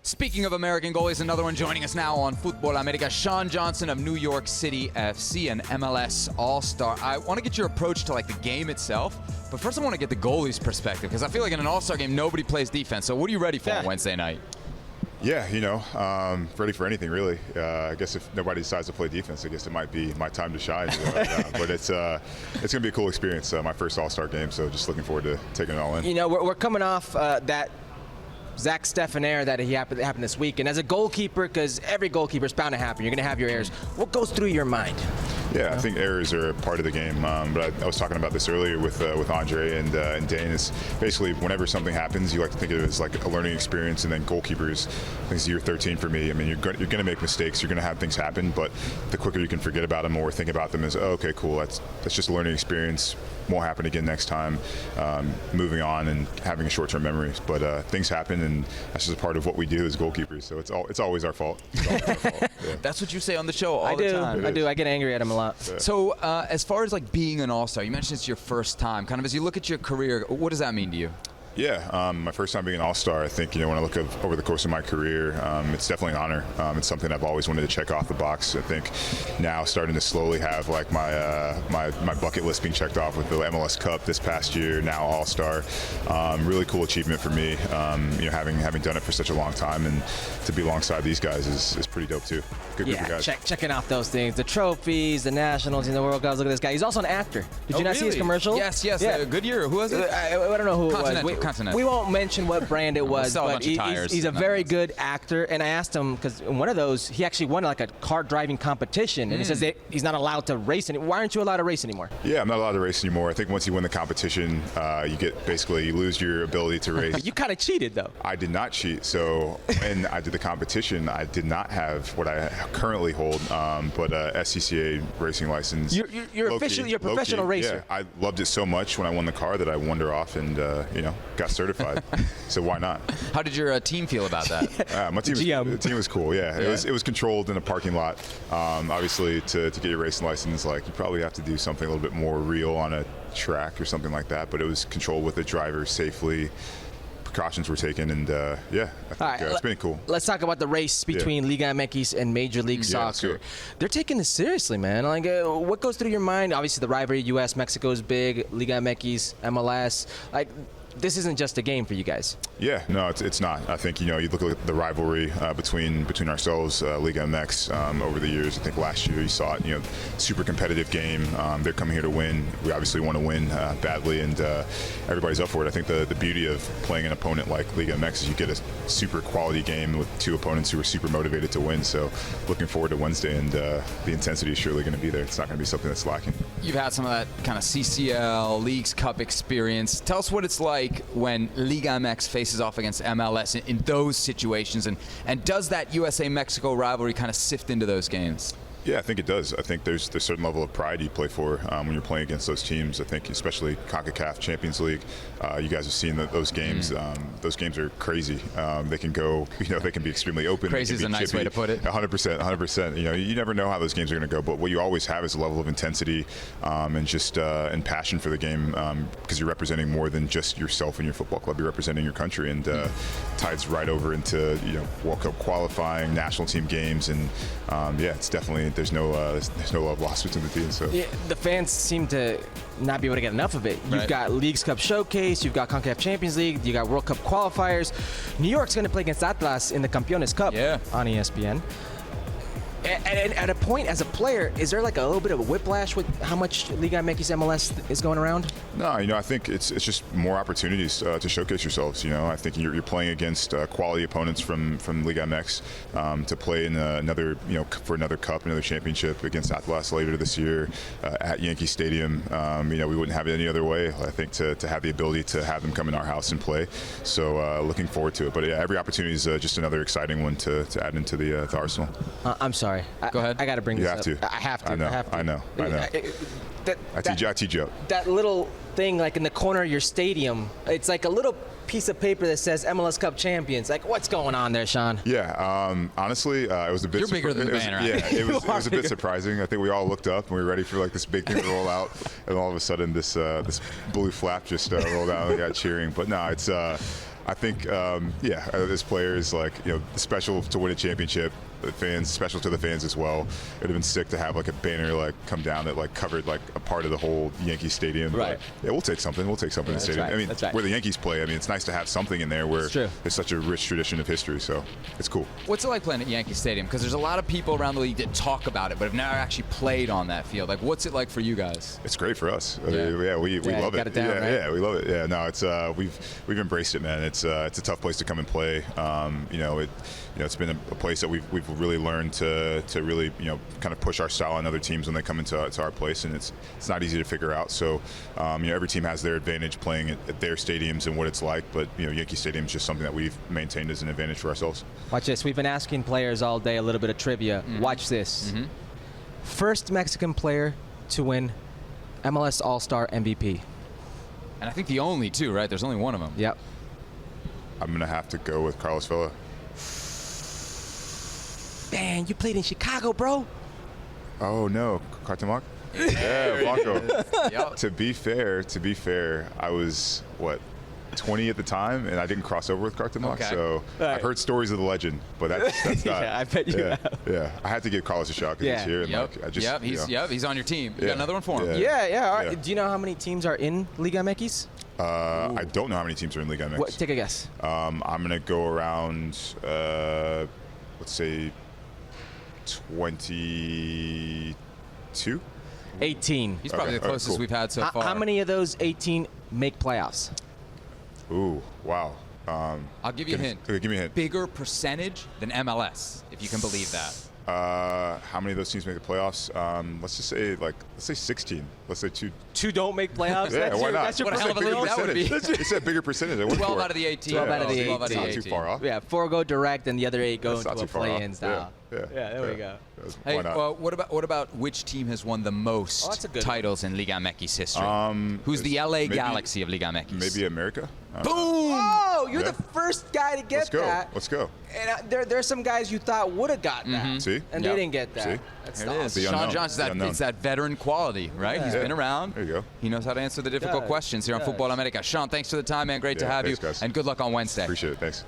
Speaking of American goalies, another one joining us now on Football America, Sean Johnson of New York City FC, an MLS All-Star. I want to get your approach to the game itself, but first I want to get the goalie's perspective, because I feel like in an All-Star game, nobody plays defense. So what are you ready for on Wednesday night? Yeah, ready for anything, really. I guess if nobody decides to play defense, I guess it might be my time to shine. But it's going to be a cool experience, my first All-Star game, so just looking forward to taking it all in. We're coming off that Zach Steffen error that happened this week. And as a goalkeeper, because every goalkeeper is bound to happen, you're going to have your errors. What goes through your mind? Yeah, I think errors are part of the game. But I was talking about this earlier with Andre and Dane. Is basically whenever something happens, you like to think of it as like a learning experience. And then goalkeepers, I think it's year 13 for me. I mean, you're going to make mistakes. You're going to have things happen. But the quicker you can forget about them or think about them as, oh, okay, cool, that's just a learning experience. Won't happen again next time. Moving on and having a short-term memory. But things happen, and that's just a part of what we do as goalkeepers. So it's always our fault. It's always our fault. Yeah. That's what you say on the show all the time. I do. I get angry at him a lot. Yeah. So as far as being an All-Star, you mentioned it's your first time. Kind of as you look at your career, what does that mean to you? Yeah, my first time being an All-Star, I think, when I look over the course of my career, it's definitely an honor. It's something I've always wanted to check off the box. I think now starting to slowly have my bucket list being checked off with the MLS Cup this past year, now All-Star. Really cool achievement for me, having done it for such a long time, and to be alongside these guys is pretty dope too. Good group of guys. Checking off those things, the trophies, the nationals, the World Cups. Look at this guy. He's also an actor. Did you not see his commercial? Yes. Yeah. Goodyear. Who was it? I don't know who Continental. it was. Continental. We won't mention what brand it was, but he's a very good actor. And I asked him, because in one of those, he actually won a car driving competition, and he says that he's not allowed to race anymore. Why aren't you allowed to race anymore? Yeah, I'm not allowed to race anymore. I think once you win the competition, you lose your ability to race. You kind of cheated, though. I did not cheat. So when I did the competition, I did not have what I currently hold, but a SCCA racing license. You're officially a professional racer. Yeah, I loved it so much when I won the car that I wandered off and got certified. So why not? How did your team feel about that? My team was cool. Yeah, it was controlled in a parking lot. Obviously, to get your racing license, you probably have to do something a little bit more real on a track or something like that. But it was controlled with the driver safely. Precautions were taken, and I think it's been cool. Let's talk about the race between Liga MX and Major League Soccer. They're taking this seriously, man. What goes through your mind? Obviously, the rivalry, U.S. Mexico is big. Liga MX, MLS. This isn't just a game for you guys. Yeah, no, it's not. I think you look at the rivalry between ourselves, Liga MX, over the years. I think last year you saw it. Super competitive game. They're coming here to win. We obviously want to win badly, and everybody's up for it. I think the beauty of playing an opponent like Liga MX is you get a super quality game with two opponents who are super motivated to win. So looking forward to Wednesday, and the intensity is surely going to be there. It's not going to be something that's lacking. You've had some of that kind of CCL, Leagues Cup experience. Tell us what it's like when Liga MX faces off against MLS in those situations, and does that USA-Mexico rivalry kind of sift into those games? Yeah, I think it does. I think there's a certain level of pride you play for when you're playing against those teams. I think especially CONCACAF Champions League, you guys have seen those games. Those games are crazy. They can go, they can be extremely open. Crazy is a nice way to put it. 100%. You never know how those games are going to go, but what you always have is a level of intensity and just and passion for the game, because you're representing more than just yourself and your football club. You're representing your country, and tides right over into World Cup qualifying, national team games, and it's definitely. There's no love lost between the teams. So the fans seem to not be able to get enough of it. You've got Leagues Cup Showcase, you've got CONCACAF Champions League, you got World Cup qualifiers. New York's going to play against Atlas in the Campeones Cup on ESPN. At a point, as a player, is there a little bit of a whiplash with how much Liga MX MLS is going around? No, I think it's just more opportunities to showcase yourselves. I think you're playing against quality opponents from Liga MX to play in for another cup, another championship against Atlas later this year at Yankee Stadium. We wouldn't have it any other way. I think to have the ability to have them come in our house and play. So looking forward to it. But every opportunity is just another exciting one to add into the arsenal. I'm sorry. Go ahead. I got to bring this up. You have to. I have to. I know. I teach you. That little thing in the corner of your stadium, it's like a little piece of paper that says MLS Cup Champions. What's going on there, Sean? Yeah, honestly, it was a bit. You're bigger than the banner. Yeah, it was a bit surprising. I think we all looked up and we were ready for this big thing to roll out, and all of a sudden this blue flap just rolled out and we got cheering. But no, it's. I think, as players, like, it's special to win a championship. The fans, special to the fans as well. It would have been sick to have like a banner like come down that like covered like a part of the whole Yankee Stadium. Right. But, yeah, we'll take something. We'll take something in the stadium. Right. I mean, That's right. where the Yankees play, I mean, it's nice to have something in there where there's such a rich tradition of history. So it's cool. What's it like playing at Yankee Stadium? Because there's a lot of people around the league that talk about it, but have never actually played on that field. Like, what's it like for you guys? It's great for us. I mean, we love it. Right? We love it. Yeah, no, it's we've embraced it, man. It's a tough place to come and play. It's been a place that we've really learned to really kind of push our style on other teams when they come into our place, and it's not easy to figure out. So every team has their advantage playing at their stadiums and what it's like, but Yankee Stadium is just something that we've maintained as an advantage for ourselves. Watch this. We've been asking players all day a little bit of trivia. Watch this. First Mexican player to win MLS All-Star MVP. And I think the only two, right? There's only one of them. Yep. I'm gonna have to go with Carlos Vela. Man, you played in Chicago, bro. Oh no, Cartamac? Yeah, Blanco. Yep. To be fair, I was 20 at the time, and I didn't cross over with Cartamac. Okay. So I've heard stories of the legend, but that's not. Yeah, I bet you have. Yeah, I had to give Carlos a shot because he's here. And he's on your team. You got another one for him. Yeah. All right. Do you know how many teams are in Liga MX? I don't know how many teams are in Liga MX. Take a guess. I'm gonna go around, let's say, 22. 18. He's probably the closest cool. we've had so far. How many of those 18 make playoffs? Ooh, wow. I'll give you a hint. Okay, give me a hint. Bigger percentage than MLS, if you can believe that. How many of those teams make the playoffs? Let's say 16. Let's say 2. 2 don't make playoffs? Yeah, why not? That's your What a hell of a league that would be. It's a bigger percentage. I went 12 for it. out of the 18. 12 out of the 18. It's not too far off. Yeah, 4 go direct and the other 8 go That's not into a too far off. play-in style. Yeah, there we go. Hey, Why not? what about which team has won the most that's a good titles in Liga MX history? Who's the LA Galaxy of Liga MX? Maybe America? Boom! Oh, you're Yeah. the first guy to get Let's go. that. Let's go. And there's some guys you thought would have gotten that. See? And Yep. they didn't get that. See? That's There it is. awesome. The Sean unknown. Johnson, The unknown. it's that veteran quality, right? He's been around. There you go. He knows how to answer the difficult does. questions here on Does. Football America. Sean, thanks for the time, man. Great to Yeah, have thanks, you. guys. And good luck on Wednesday. Appreciate it. Thanks.